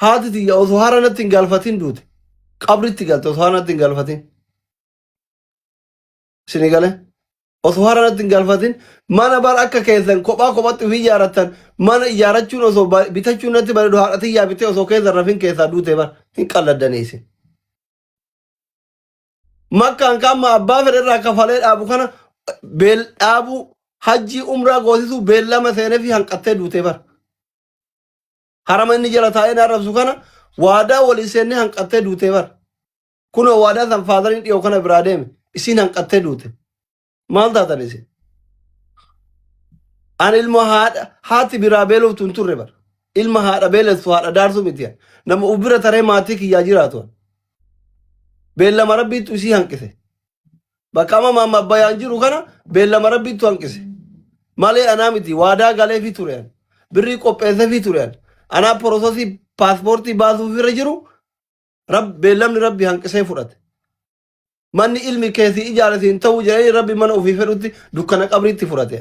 haati tiyya osoo haranatti hin galfatin duute qabritti galte osoo haranatti hin galfatin isinii galee osoo haranatti hin galfatin mana bar akka keessan kophaa kophatti ofii ijaarrattan mana ijaarrachuun osoo bitachuun natti bareedu haadha tiyyaa bitee osoo keessa rafin keessaa duute bar hin qalladdanii isin makkaan kaamma abbaa fedherraa kafalee dhaabu kana dhaabu hajjii umraa goosisuu beellama seenee fi hanqattee duute bar harama inni jala taa'ee naarrabsu kana waadaa walii seennee hanqattee duute bar kunoo waadaa san faadariin dhiyoo kana biraa deeme isin hanqattee duute maal taatan isin an ilma haati biraa beeloftu hin turre bar ilma haadha beelessu haadha daarsu mitiya nama ubbira taree maatii kiyyaa jiraatu beellama rabbiittu isii hanqise bakka amma maamma abbayyaan jiru kana beellama rabbiittu hanqise malee anaa miti waadaa galeefi ture birrii qopheesseefi ture anaa porososii paaspoortii baasuuf irra jiru beellamni rabbi hanqisee fudhate manni ilmi keessi ijaarratiin ta'uu jedhanii rabbi mana ofii fedhutti dukkana qabriitti fudhate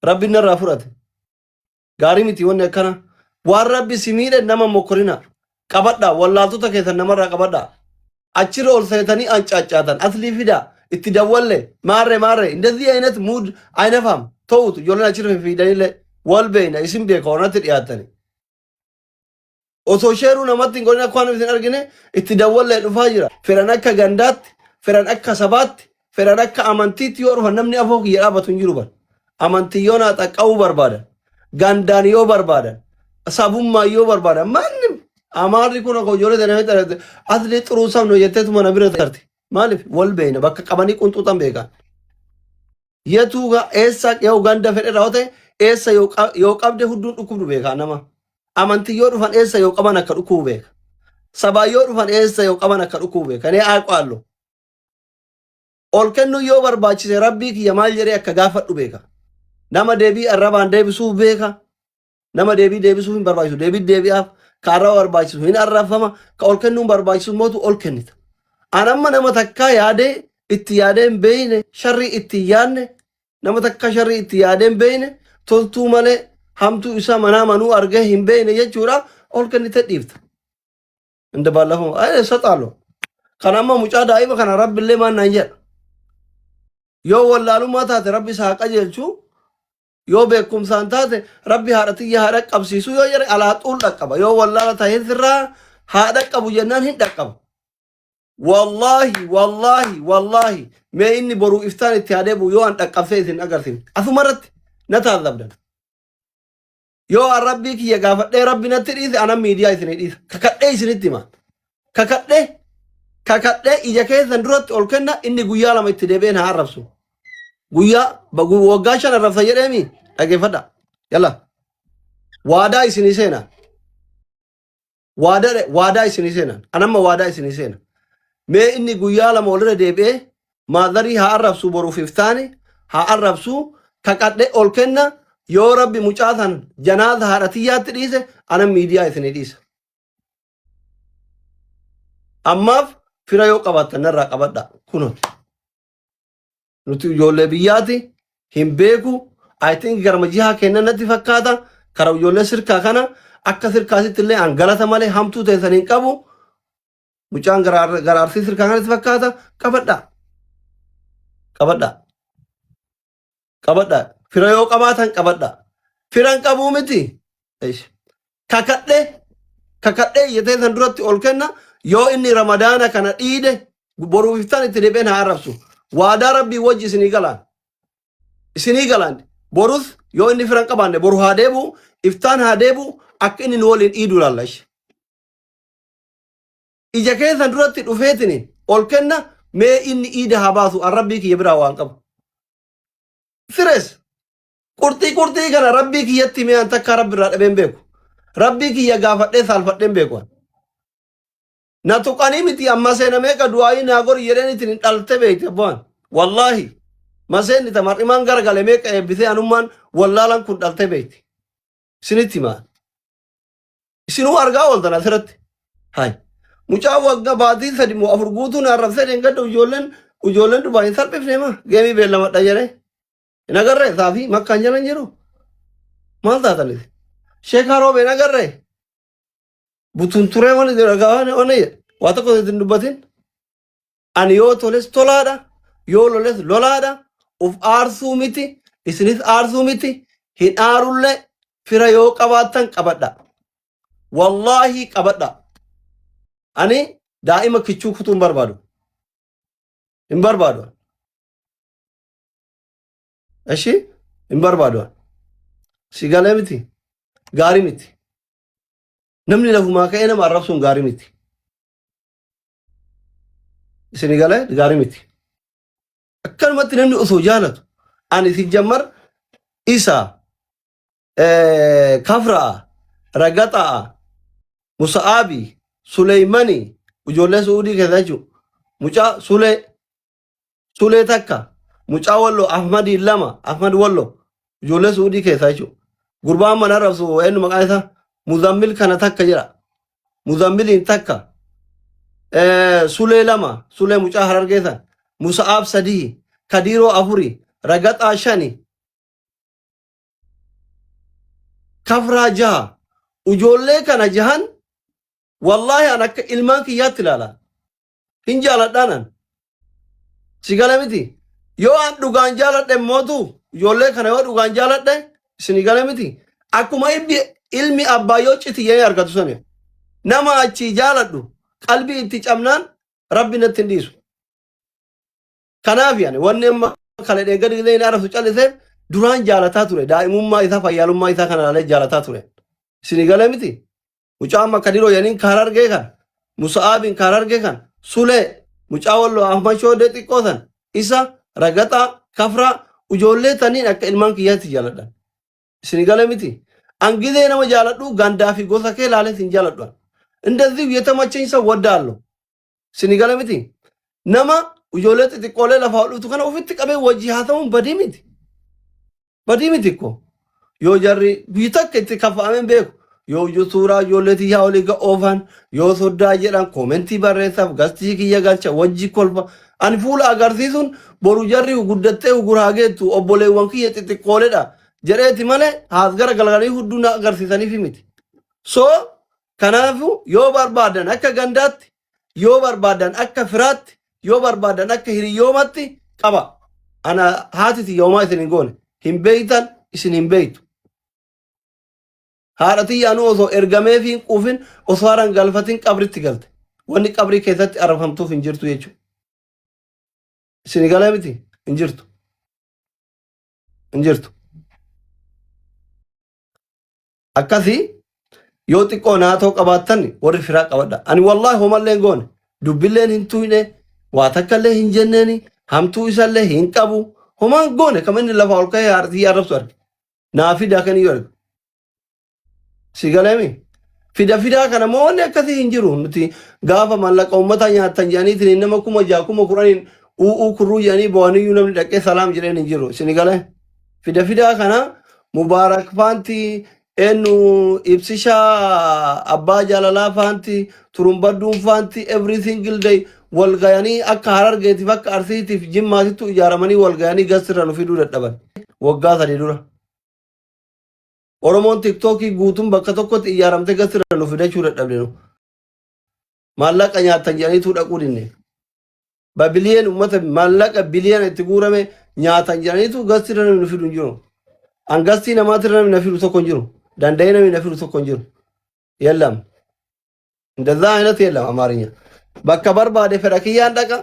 rabbi narraa fudhate gaarii miti wanni akkana waan rabbi si miidhe nama mokkorina qabadhaa wallaaltota keessan namarraa qabadhaa achirra ol seetanii ancaaccaatan aslii fidaa itti dawwalle maarre እንደዚህ አይነት ሙድ አይነፋም ተውት ጆለን achirra fidanille wal beeyna isin beeka onatti dhiyaatani osoo sheeruu namatti hin godhin akka isin argine itti dawwalle dhufaa jira firan akka gandaatti firan akka sabaatti firan akka amantiitti yoo dhufan namni afoo kiyya dhaabatu hin jiru bar amantii yoo naa xaqqa'uu barbaadan gandaan yoo barbaadan sabummaa yoo barbaadan manni amaarri kun akka ijoollee danamee asli xuruu sabno jetteetu mana bira tarti maaliif wal beeyna bakka qabanii qunxuuxan beekan yetuuga eessa yoo ganda fedhe raawwate eessa yoo qabde hudduun dhukkubdu beeka nama amantii yoo dhufan eessa yoo qaban akka dhukkubu beeka sabaa yoo dhufan eessa yoo qaban akka dhukkubu beeka nee aqaallo ol kennu yoo barbaachise rabbii kiyya maal jedhee akka gaafadhu beeka nama deebii arrabaan deebisuu beeka nama deebii deebisuu hin barbaachisu deebi'aaf ka arraba barbaachisu hin arrafama ka ol kennuun barbaachisu mootu ol kennita anamma nama takkaa yaadee itti yaadee hin beeyne sharrii itti yaadne nama takka sharrii itti yaadee hin beeyne toltuu malee hamtuu isaa manaa manuu argee hin beeyne jechuudha ol kennite dhiifta inda baallafama ayne saxaalo kan amma mucaa daa'ima kana rabbillee maan naan jedha yoo wallaalummaa taate rabbi isaa qajeelchuu yoo beekumsaan taate rabbi haadha tiyya haadha qabsiisu yoo jedhe alaaxuun dhaqqaba yoo wallaala ta'ee sirraa haadha qabu jennaan hin dhaqqaba wallahi mee inni boruu iftaan itti haadheebu yoo an dhaqqabsee isin agarsiin asumarratti na taazabdan yoo an rabbii kiyya gaafadhee rabbi natti dhiise anan miidiyaa isinii dhiisa kakadhee isinitti hima kakadhee ija keessan duratti ol kenna inni guyyaa lama itti deebi'een haa arrabsu guyyaa waggaa 5 arrabsa jedheemi dhageeffadha yalla waadaa isinii seena waadaa isinii seena anamma waadaa isinii seena mee inni guyyaa lama olirra deebi'ee maadarii haa arrabsu boruuf iftaani haa arrabsu kakadhee ol kenna yoo rabbi mucaasan janaaza haadha tiyyaatti dhiise anan miidiyaa isinii dhiisa ammaaf fira yoo qabaattan narraa qabadha kunooti nuti ijoollee biyyaati hin beeku I think garma jihaa kennan natti fakkaata kara ijoollee sirkaa kana akka sirkaasitti illee hangalata malee hamtuu teessan hin qabu mucaan garaarsii sirkaa kanatti fakkaata qabadha fira yoo qabaatan qabadha firan qabuu miti kakadhee iyyateessan duratti ol kenna yoo inni ramadaana kana dhiide boruuf iftaan itti deebi'een haa arrabsu waadaa rabbii wajji isinii galaan borus yoo inni firan qabaanne boru haa deebu iftaan haa deebu akka inni nu waliin dhiiduu laallash ija keessan duratti dhufeetini ol kenna mee inni dhiida haa baasu an rabbii kiyya biraa waan qabu sires qurxii kana rabbii kiyyatti mee an takka rabbi irraa dhabeen beeku rabbii kiyya gaafadhee saalfadheen beeku na tuqanii miti amma seena meeqa du'aayii naa gori jedheen itin hin dhalte beekte abbaan wallaahi maseenni tamar'imaan garagale meeqa eebbisee anummaan wallaalan kun dhalte beekte isinitti himaa isinuu argaa ooltan asirratti hay mucaa wagga baatii 3 moo 4 guutuun arrabsee dheengadda ijoolleen dubaa hin salphifne ma geemii beellamadha jedhee hin agarree saafii makkaan jalan jiru maal taatanis sheekaa roobee hin agarree butun ture wani diragawan one wata ko tin dubatin an yo toles tolada yo loles lolada uf arsu miti isinis arsu miti hin arulle fira yo qabatan qabadda wallahi qabadda ani daima kichu kutum barbadu in barbadu eshi in barbadu sigale miti gari miti namni lafuma ka'e nama arrabsuun gaarii miti. Isin galee gaarii miti. Akkanumatti namni osoo jaalatu ani si jammar isa kafraa ragaxaa musa'aabii Suleeymanii ijoollee Suudii keessa jechuudha. Mucaa Sulee takka mucaa Walloo Ahmadii lama Ahmad Walloo ijoollee Suudii keessa jechuudha. Gurbaan mana rabsu eenyu maqaan isaa Muzammil kana takka jira. Muzammiliin takka. Sulee lama. Sulee mucaa Harargeessan. Musa'aab sadii. Kadiiroo afuri. Ragaxaa shani. Kafraa jaha. Ijoollee kana jahan wallahi an akka ilmaan kiyyaatti ilaala. Hin jaaladhaanan. Si gala miti. Yoo an dhugaan jaaladhe mootu ijoollee kana yoo dhugaan jaaladhe isin gala miti. Akkuma ilmi abbaa yoo citiyee argatu sani nama achi jaaladhu qalbii itti cabnaan rabbi natti hin dhiisu. Kanaaf yani wanni amma kale gadi gadi arabsu calliseef duraan jaalataa ture daa'imummaa isaa fayyaalummaa isaa kana ilaalee jaalataa ture. Isin galee miti mucaa amma kadiroo yaniin kaara argee kan musa'aabiin kaara argee kan Sulee mucaa Walloo Ahmad Shoodee xiqqoo san isa ragaxaa kafraa ijoollee taniin akka ilmaan kiyyaatti jaaladhan. Isin galee miti. Angizee nama jaaladhu gandaa fi gosa kee ilaalee sin jaaladhu. እንደዚህ የተመቸኝ ሰው ወዳለሁ ሲኒጋለ ሚቲ ነማ ijoollee xixiqqoolee lafa hodhutu kana ofitti qabee wajji haa ta'uun badii miti እኮ yoo jarri biyyi takka itti kaffa'ameen beeku yoo suuraa ijoollee xiyyaa olii oofan yoo soddaa jedhan koomentii barreessaaf gastii kiyya galcha wajji kolfa ani fuula agarsiisuun boru jarri guddattee guraageettu obboleewwan kiyya xixiqqooleedha jedheeti malee haas gara galgalanii hudduu na agarsiisaniif miti. So kanaafu yoo barbaadan akka gandaatti yoo barbaadan akka firaatti yoo barbaadan akka hiriyoomatti qaba. Ana haatiti yoomaa isin hin goone hin beeytan isin hin beeytu. Haadhatii yaanu osoo ergamee fi quufin osoo haran galfatin qabritti galte. Wanni qabrii keessatti arrafamtuuf hin jirtu jechuudha. Isin galee miti hin jirtu. Hin jirtu. Akkasii yoo xiqqoo naatoo qabaattan warri firaa qabadha. Ani wallaahi homallee goone dubbilleen hin tuyne waa takkallee hin jenneeni hamtuu isallee hin qabu homaan goone kam inni lafa ol ka'ee haadhatii arrabsu arge. Naa fidaa kan iyyuu arge. Si galeemi fidaa kana moo wanni akkasii hin jiru nuti gaafa mallaqa uummataa nyaattan jedhaniitiin nama 6,010 u'uu kurruu jedhanii bo'aniyyuu namni dhaqee salaam jedheen hin jiru. Si galee fidaa kana mubaarak faanti enu ibsisha abbaa jaalalaa faanti turumbadduun faanti every single day walgayanii akka Harargeetiif akka Arsiitiif Jimmaatittu ijaaramanii walgayanii gasirra nu fiduu dadhaban waggaa 3 dura. Oromoon tiktokii guutuun bakka tokkotti ijaaramtee gasirra nu fidachuu dadhabde nu. Maallaqa nyaattan jedhaniitu dhaquu dinne. Babiliyeen uummata maallaqa biliyeen itti guurame nyaatan jedhaniitu gasirra nu fidu hin jiru. Angastii namaatirra namni na fidu tokko hin jiru. Danda'ee namni na fidu tokko hin jiru. Yellam. እንደዛ አይነት የለም አማርኛ bakka barbaade fedha kiyyaan dhaqa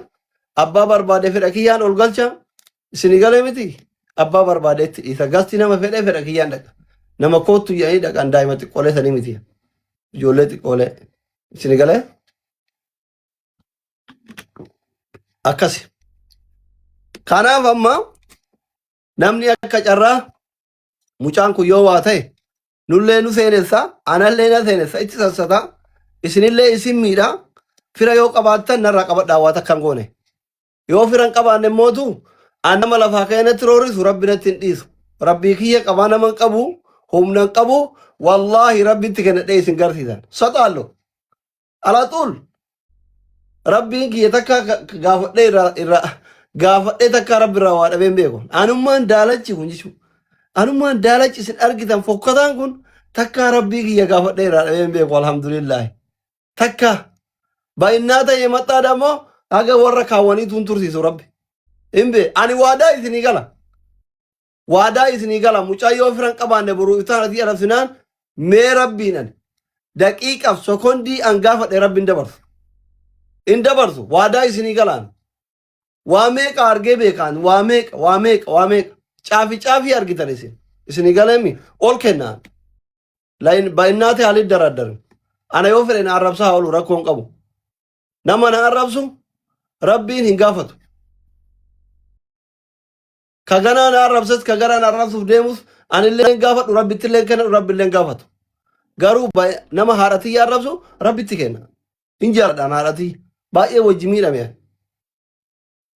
abbaa barbaade fedha kiyyaan ol galcha isin galee miti abbaa barbaadeetti isa gasti nama fedha kiyyaan dhaqa nama kootu jedhanii dhaqan daa'ima xiqqoolee sanii miti ijoollee xiqqoolee isin galee akkasi. Kanaaf amma namni akka carraa mucaan kun yoo waa ta'e nullee nu seenessa anallee na seenessa itti sassata isinillee isin miidha. Fira yoo qabaattan narraa qabadhaa waa takkan goone. Yoo firan qabaanne mootu an nama lafaa keenyatti roorisu rabbi natti hin dhiisu. Rabbii kiyya qabaa naman qabu humnan qabu wallaahi rabbitti kennadhee isin garsiisan. Soxaallo. Alaxuul. Rabbiin kiyya takka gaafadhee takka rabbi irraa waa dhabeen beeku. Anummaan daalachi kun jechuudha. Anummaan daalachi isin argitan fokkataan kun takka rabbii kiyya gaafadhee irraa dhabeen beeku alhamdulillah. takka baay'inaata yeemataa damoo haga warra kaawwanii tuntursiisu rabbi imbe ani waadaa isinii gala waadaa isinii gala mucayyoo firan qabaanne boruu itaan ati arabsinaan mee rabbiin ani daqiiqaaf sokondii an gaafadhe rabbiin dabarsu in dabarsu waadaa isinii galaan waa meeqa argee beekaan waa meeqa caafii argitan isinii galeemi ol kennaan baay'inaate haalit daraddaren ana yoo fedhe na arrabsaa haa oolu rakkoon qabu nama na arrabsu rabbiin hin gaafatu kaganaa na arrabsas kagaraa na arrabsuuf deemus anillee gaafadhu rabbittillee kenna rabbillee gaafatu garuu nama haadhatii arrabsu rabbitti kenna hin jaaladhaan haadhatii baay'ee wajji miidhame